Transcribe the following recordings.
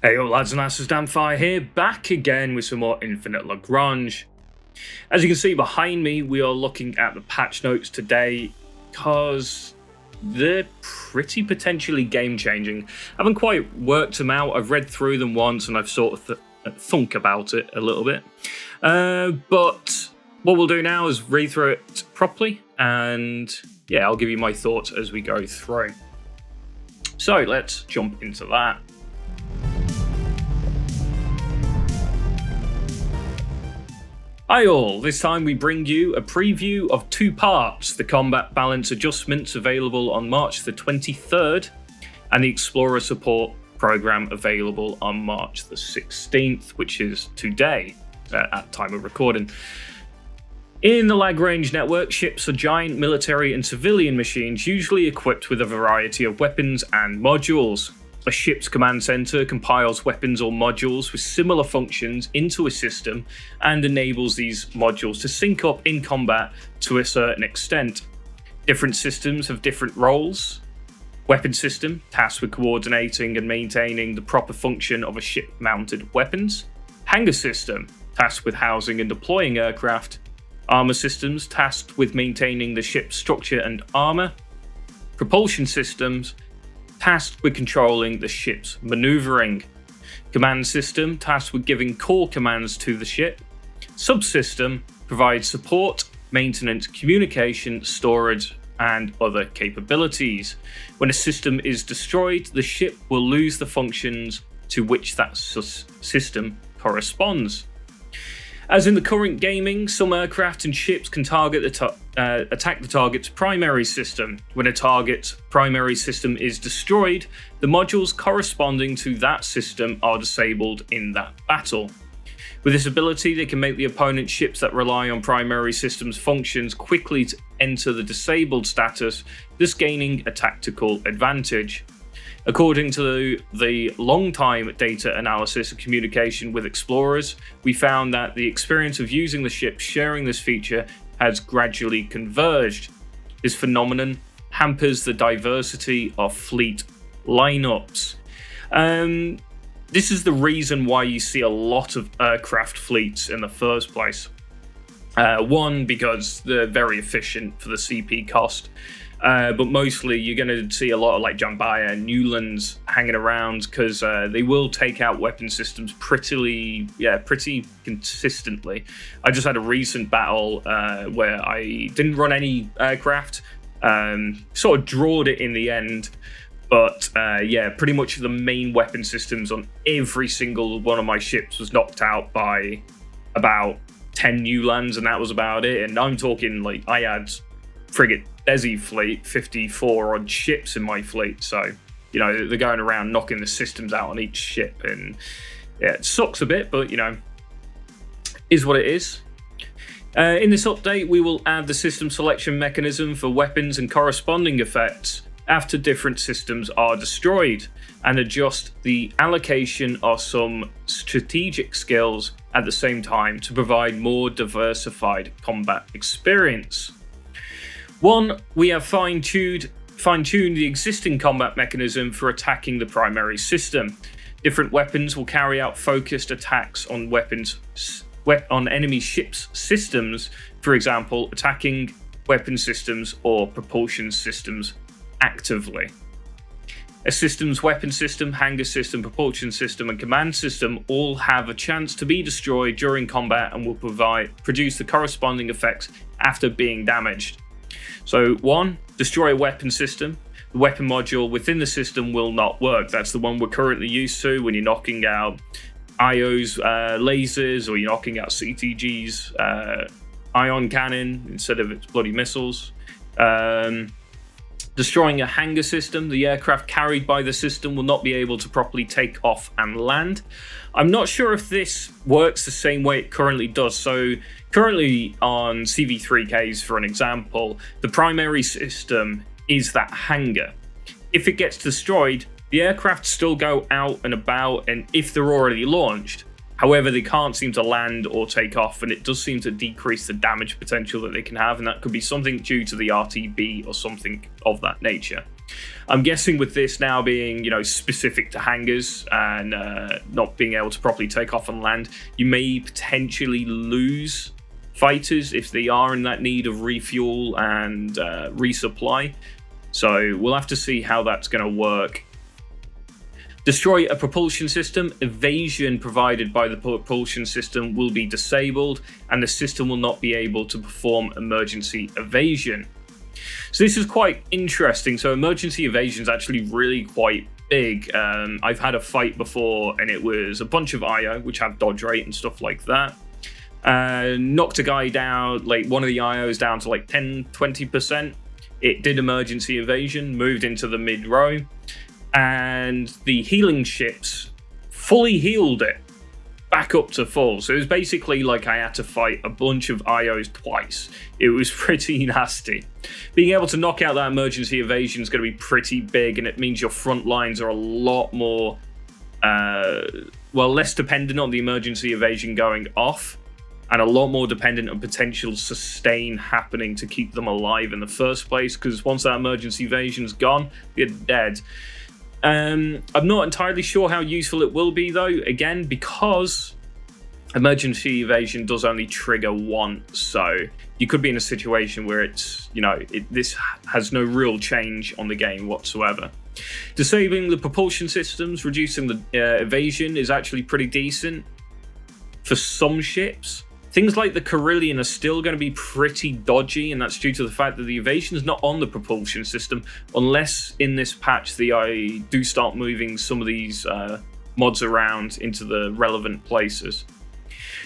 Hey all lads and lasses, Damphyre here, back again with some more Infinite Lagrange. As you can see behind me, we are looking at the patch notes today because they're pretty potentially game-changing. I haven't quite worked them out. I've read through them once and I've sort of thunk about it a little bit. But what we'll do now is read through it properly, and yeah, I'll give you my thoughts as we go through. So let's jump into that. Hi all, this time we bring you a preview of two parts, the combat balance adjustments available on March the 23rd and the Explorer support program available on March the 16th, which is today at time of recording. In the Lagrange network, ships are giant military and civilian machines usually equipped with a variety of weapons and modules. A ship's command center compiles weapons or modules with similar functions into a system and enables these modules to sync up in combat to a certain extent. Different systems have different roles. Weapon system, tasked with coordinating and maintaining the proper function of a ship-mounted weapons. Hangar system, tasked with housing and deploying aircraft. Armor systems, tasked with maintaining the ship's structure and armor. Propulsion systems, tasked with controlling the ship's maneuvering. Command system, tasked with giving core commands to the ship. Subsystem provides support, maintenance, communication, storage, and other capabilities. When a system is destroyed, the ship will lose the functions to which that system corresponds. As in the current gaming, some aircraft and ships can target attack the target's primary system. When a target's primary system is destroyed, the modules corresponding to that system are disabled in that battle. With this ability, they can make the opponent's ships that rely on primary systems functions quickly to enter the disabled status, thus gaining a tactical advantage. According to the long-time data analysis and communication with explorers, we found that the experience of using the ship sharing this feature has gradually converged. This phenomenon hampers the diversity of fleet lineups. This is the reason why you see a lot of aircraft fleets in the first place. One, because they're very efficient for the CP cost. But mostly you're going to see a lot of like Damphyre and Newlands hanging around because they will take out weapon systems pretty consistently. I just had a recent battle where I didn't run any aircraft, sort of drawed it in the end. But yeah, pretty much the main weapon systems on every single one of my ships was knocked out by about 10 Newlands, and that was about it. And I'm talking like I had frigate Desi fleet, 54 odd ships in my fleet, so you know they're going around knocking the systems out on each ship, and yeah, it sucks a bit, but you know, is what it is. In this update, we will add the system selection mechanism for weapons and corresponding effects after different systems are destroyed, and adjust the allocation of some strategic skills at the same time to provide more diversified combat experience. 1. We have fine-tuned the existing combat mechanism for attacking the primary system. Different weapons will carry out focused attacks on enemy ships' systems, for example, attacking weapon systems or propulsion systems actively. A system's weapon system, hangar system, propulsion system, and command system all have a chance to be destroyed during combat and will produce the corresponding effects after being damaged. So 1, destroy a weapon system. The weapon module within the system will not work. That's the one we're currently used to when you're knocking out IO's lasers, or you're knocking out CTG's ion cannon instead of its bloody missiles. Destroying a hangar system, the aircraft carried by the system will not be able to properly take off and land. I'm not sure if this works the same way it currently does. So currently on CV3Ks, for an example, the primary system is that hangar. If it gets destroyed, the aircraft still go out and about, and if they're already launched, however, they can't seem to land or take off, and it does seem to decrease the damage potential that they can have, and that could be something due to the RTB or something of that nature. I'm guessing with this now being, specific to hangars and not being able to properly take off on land, you may potentially lose fighters if they are in that need of refuel and resupply. So we'll have to see how that's going to work. Destroy a propulsion system. Evasion provided by the propulsion system will be disabled, and the system will not be able to perform emergency evasion. So this is quite interesting. So emergency evasion is actually really quite big. I've had a fight before, and it was a bunch of IO, which have dodge rate and stuff like that. Knocked a guy down, like one of the IOs down to like 10-20%. It did emergency evasion, moved into the mid row, and the healing ships fully healed it back up to full. So it was basically like I had to fight a bunch of IOs twice. It was pretty nasty. Being able to knock out that emergency evasion is going to be pretty big, and it means your front lines are a lot more, less dependent on the emergency evasion going off, and a lot more dependent on potential sustain happening to keep them alive in the first place, because once that emergency evasion's gone, you're dead. I'm not entirely sure how useful it will be, though, again, because emergency evasion does only trigger once, so you could be in a situation where it's, this has no real change on the game whatsoever. Disabling the propulsion systems, reducing the evasion is actually pretty decent for some ships. Things like the Carillion are still going to be pretty dodgy, and that's due to the fact that the evasion is not on the propulsion system, unless in this patch I do start moving some of these mods around into the relevant places.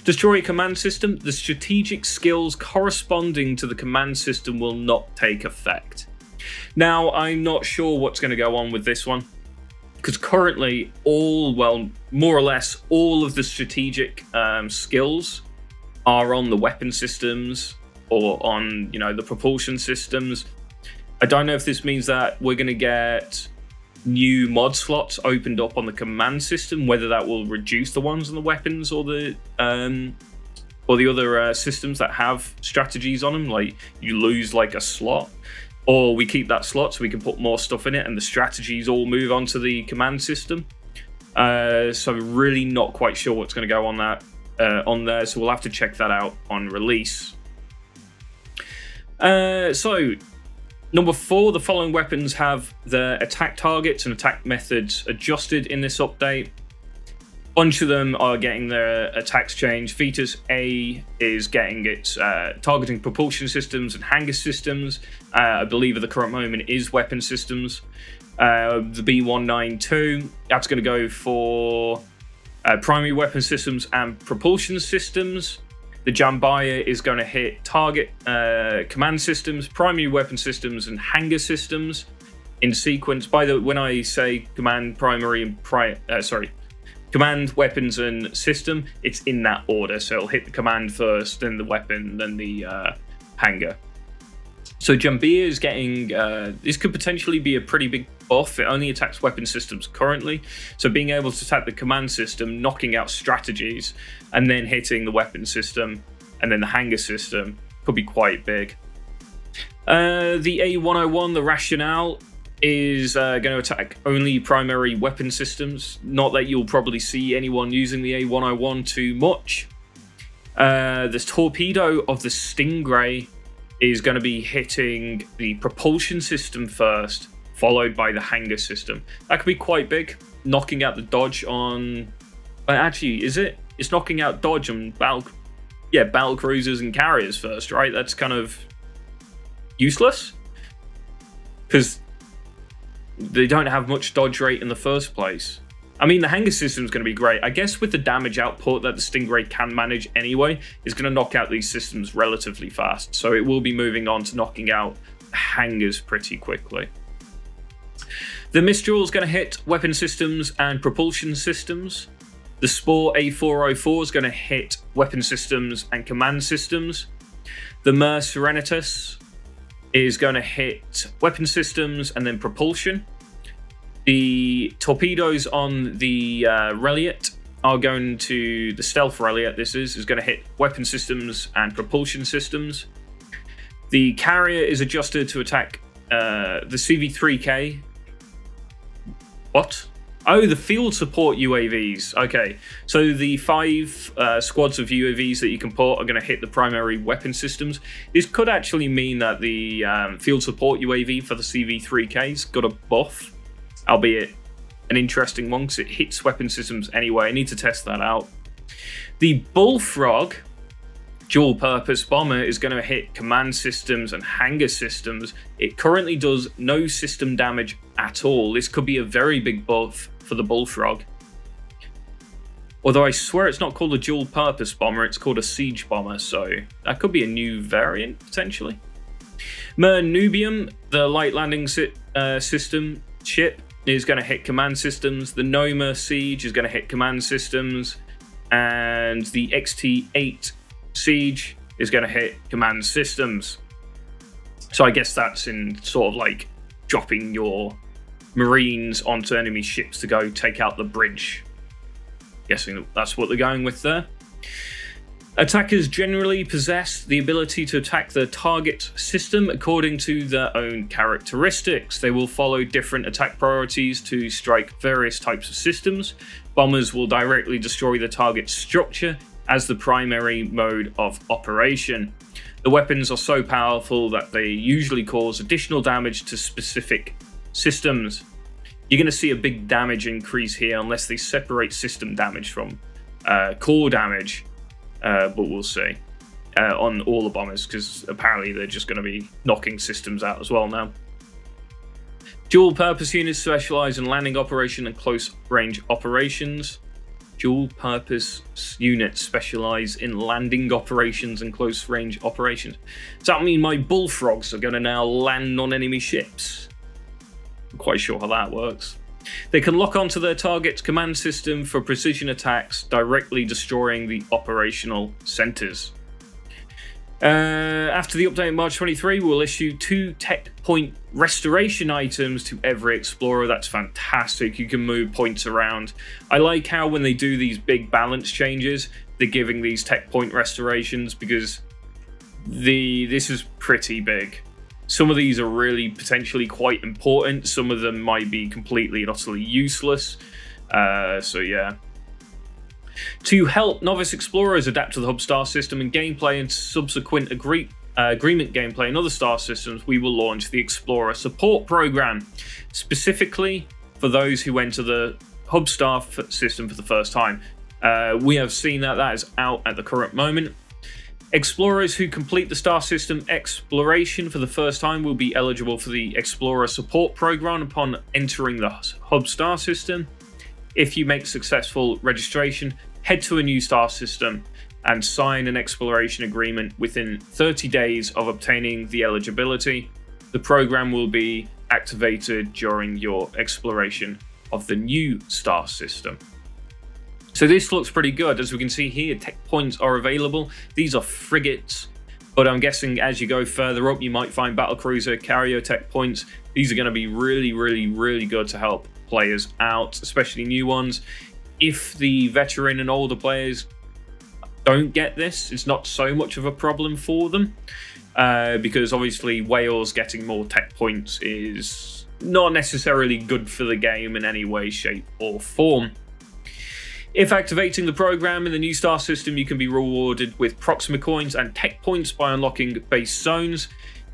Destroy a command system. The strategic skills corresponding to the command system will not take effect. Now, I'm not sure what's going to go on with this one, because currently more or less all of the strategic skills are on the weapon systems or on, the propulsion systems. I don't know if this means that we're going to get new mod slots opened up on the command system, whether that will reduce the ones on the weapons or the other systems that have strategies on them, like you lose like a slot, or we keep that slot so we can put more stuff in it and the strategies all move onto the command system. So really not quite sure what's going to go on that on there, so we'll have to check that out on release. So number 4, the following weapons have their attack targets and attack methods adjusted in this update. A bunch of them are getting their attacks changed. Vetus A is getting its targeting propulsion systems and hangar systems. I believe at the current moment is weapon systems. The B192, that's going to go for primary weapon systems and propulsion systems. The Damphyre is going to hit target command systems, primary weapon systems, and hangar systems in sequence. By the way, when I say command, primary, and command, weapons, and system, it's in that order. So it'll hit the command first, then the weapon, then the hangar. So Damphyre is getting, this could potentially be a pretty big buff. It only attacks weapon systems currently. So being able to attack the command system, knocking out strategies, and then hitting the weapon system, and then the hangar system could be quite big. The A101, the rationale, is going to attack only primary weapon systems. Not that you'll probably see anyone using the A101 too much. This torpedo of the Stingray is going to be hitting the propulsion system first, followed by the hangar system. That could be quite big, knocking out the dodge on... actually, is it? It's knocking out dodge on battle cruisers and carriers first, right? That's kind of useless, because they don't have much dodge rate in the first place. I mean, the hangar system is going to be great. I guess with the damage output that the Stingray can manage anyway, it's going to knock out these systems relatively fast. So it will be moving on to knocking out hangars pretty quickly. The Mistral is going to hit weapon systems and propulsion systems. The Spore A404 is going to hit weapon systems and command systems. The Mer Serenitas is going to hit weapon systems and then propulsion. The torpedoes on the Reliant are going to... the Stealth Reliant, this is going to hit weapon systems and propulsion systems. The Carrier is adjusted to attack the CV3K. What? Oh, the field support UAVs. Okay, so the 5 squads of UAVs that you can port are going to hit the primary weapon systems. This could actually mean that the field support UAV for the CV3K's got a buff, albeit an interesting one because it hits weapon systems anyway. I need to test that out. The Bullfrog dual-purpose bomber is going to hit command systems and hangar systems. It currently does no system damage at all. This could be a very big buff for the Bullfrog. Although I swear it's not called a dual-purpose bomber, it's called a siege bomber, so that could be a new variant, potentially. Mernubium, the light landing system ship, is going to hit command systems. The Noma Siege is going to hit command systems. And the XT-8 Siege is going to hit command systems. So I guess that's in sort of like dropping your Marines onto enemy ships to go take out the bridge. Guessing that's what they're going with there. Attackers generally possess the ability to attack the target system according to their own characteristics. They will follow different attack priorities to strike various types of systems. Bombers will directly destroy the target structure as the primary mode of operation. The weapons are so powerful that they usually cause additional damage to specific systems. You're going to see a big damage increase here unless they separate system damage from core damage, but we'll see on all the bombers, because apparently they're just going to be knocking systems out as well now. Dual-purpose units specialize in landing operation and close-range operations. Dual-purpose units specialize in landing operations and close-range operations. Does that mean my bullfrogs are going to now land on enemy ships? I'm quite sure how that works. They can lock onto their target's command system for precision attacks, directly destroying the operational centers. After the update in March 23, we'll issue 2 tech point restoration items to every explorer. That's fantastic. You can move points around. I like how when they do these big balance changes, they're giving these tech point restorations, because this is pretty big. Some of these are really potentially quite important. Some of them might be completely and utterly useless. So yeah. To help novice explorers adapt to the hub star system and gameplay and subsequent agreement gameplay in other star systems, we will launch the Explorer Support Program, specifically for those who enter the hub star system for the first time. We have seen that is out at the current moment. Explorers who complete the star system exploration for the first time will be eligible for the Explorer Support Program upon entering the hub star system. If you make successful registration, head to a new star system and sign an exploration agreement within 30 days of obtaining the eligibility. The program will be activated during your exploration of the new star system. So this looks pretty good. As we can see here, tech points are available. These are frigates, but I'm guessing as you go further up, you might find battlecruiser carrier tech points. These are going to be really, really, really good to help players out, especially new ones. If the veteran and older players don't get this, it's not so much of a problem for them, because obviously Wales getting more tech points is not necessarily good for the game in any way, shape or form. If activating the program in the new star system, you can be rewarded with Proxima coins and tech points by unlocking base zones.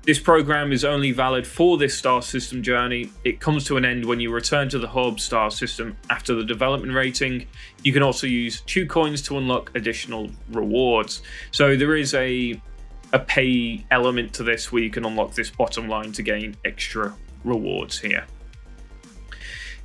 This program is only valid for this star system journey. It comes to an end when you return to the hub star system after the development rating. You can also use Chew coins to unlock additional rewards. So there is a pay element to this where you can unlock this bottom line to gain extra rewards here.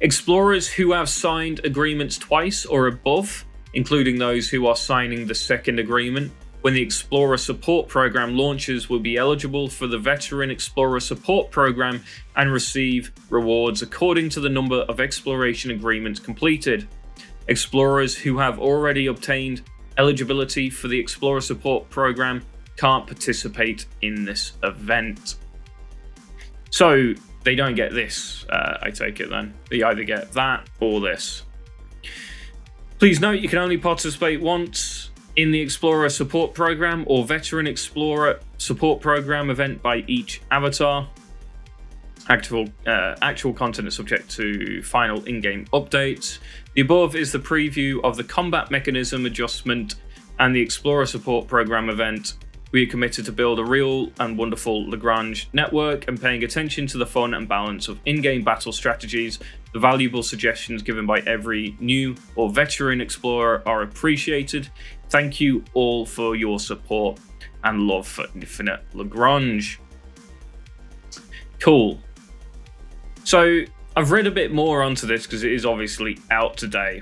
Explorers who have signed agreements twice or above, including those who are signing the second agreement, when the Explorer Support Program launches, will be eligible for the Veteran Explorer Support Program and receive rewards according to the number of exploration agreements completed. Explorers who have already obtained eligibility for the Explorer Support Program can't participate in this event. So they don't get this, I take it then. They either get that or this. Please note you can only participate once in the Explorer Support Program or Veteran Explorer Support Program event by each avatar. Actual content is subject to final in-game updates. The above is the preview of the combat mechanism adjustment and the Explorer Support Program event. We are committed to build a real and wonderful Lagrange network and paying attention to the fun and balance of in-game battle strategies. The valuable suggestions given by every new or veteran explorer are appreciated. Thank you all for your support and love for Infinite Lagrange. Cool. So I've read a bit more onto this because it is obviously out today,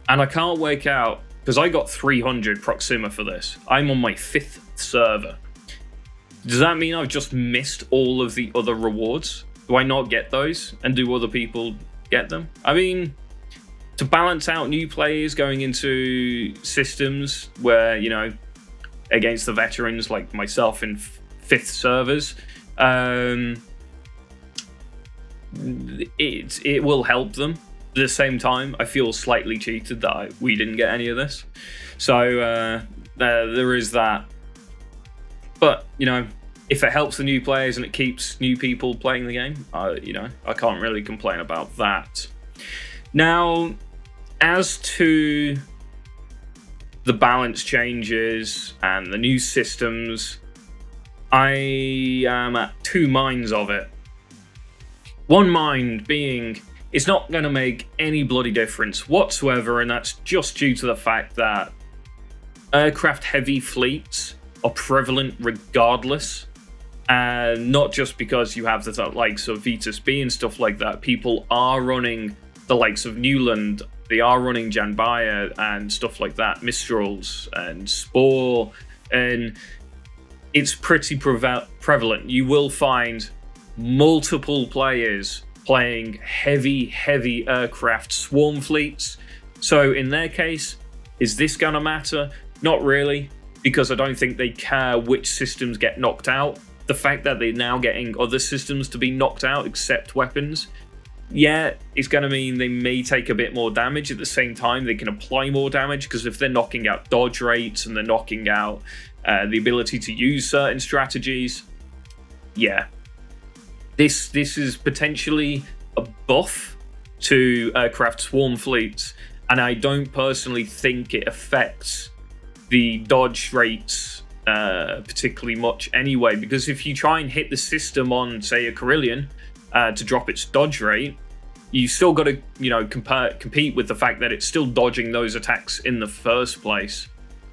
and I can't work out because I got 300 Proxima for this. I'm on my 5th server. Does that mean I've just missed all of the other rewards? Do I not get those, and do other people get them? I mean, to balance out new players going into systems where, you know, against the veterans like myself in 5th servers, it will help them. At the same time, I feel slightly cheated that we didn't get any of this. So there is that. But, you know, if it helps the new players and it keeps new people playing the game, you know, I can't really complain about that. Now, as to the balance changes and the new systems, I am at two minds of it. One mind being, it's not going to make any bloody difference whatsoever, and that's just due to the fact that aircraft-heavy fleets are prevalent regardless, and not just because you have the likes of Vitus B and stuff like that. People are running the likes of Newland, they are running Damphyre and stuff like that, Mistrals and Spore, and it's pretty prevalent. You will find multiple players playing heavy aircraft swarm fleets. So in their case, is this gonna matter? Not really, because I don't think they care which systems get knocked out. The fact that they're now getting other systems to be knocked out except weapons, yeah, it's going to mean they may take a bit more damage. At the same time, they can apply more damage, because if they're knocking out dodge rates and they're knocking out the ability to use certain strategies, yeah, this is potentially a buff to aircraft swarm fleets, and I don't personally think it affects the dodge rates particularly much anyway, because if you try and hit the system on, say, a Carillion to drop its dodge rate, you still got to, you know, compete with the fact that it's still dodging those attacks in the first place.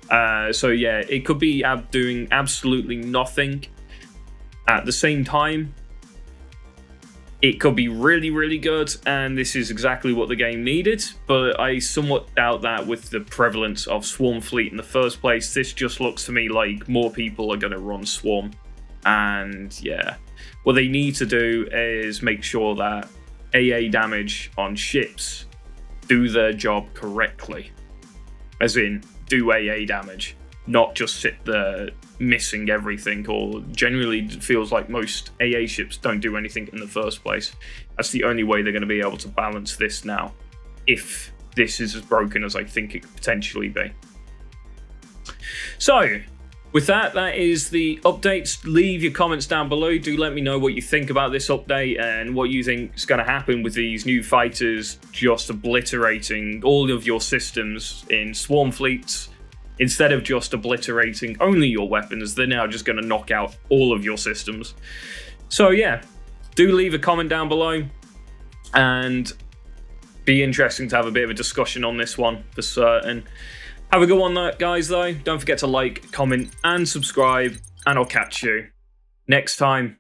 So yeah, it could be doing absolutely nothing. At the same time, it could be really good, and this is exactly what the game needed, but I somewhat doubt that with the prevalence of Swarm Fleet in the first place. This just looks to me like more people are going to run Swarm, and yeah, what they need to do is make sure that AA damage on ships do their job correctly, as in do AA damage, not just sit there missing everything, or generally feels like most AA ships don't do anything in the first place. That's the only way they're going to be able to balance this now, if this is as broken as I think it could potentially be. So, with that, that is the updates. Leave your comments down below. Do let me know what you think about this update and what you think is going to happen with these new fighters just obliterating all of your systems in swarm fleets. Instead of just obliterating only your weapons, they're now just going to knock out all of your systems. So yeah, do leave a comment down below, and be interesting to have a bit of a discussion on this one for certain. Have a good one, guys, though. Don't forget to like, comment, and subscribe, and I'll catch you next time.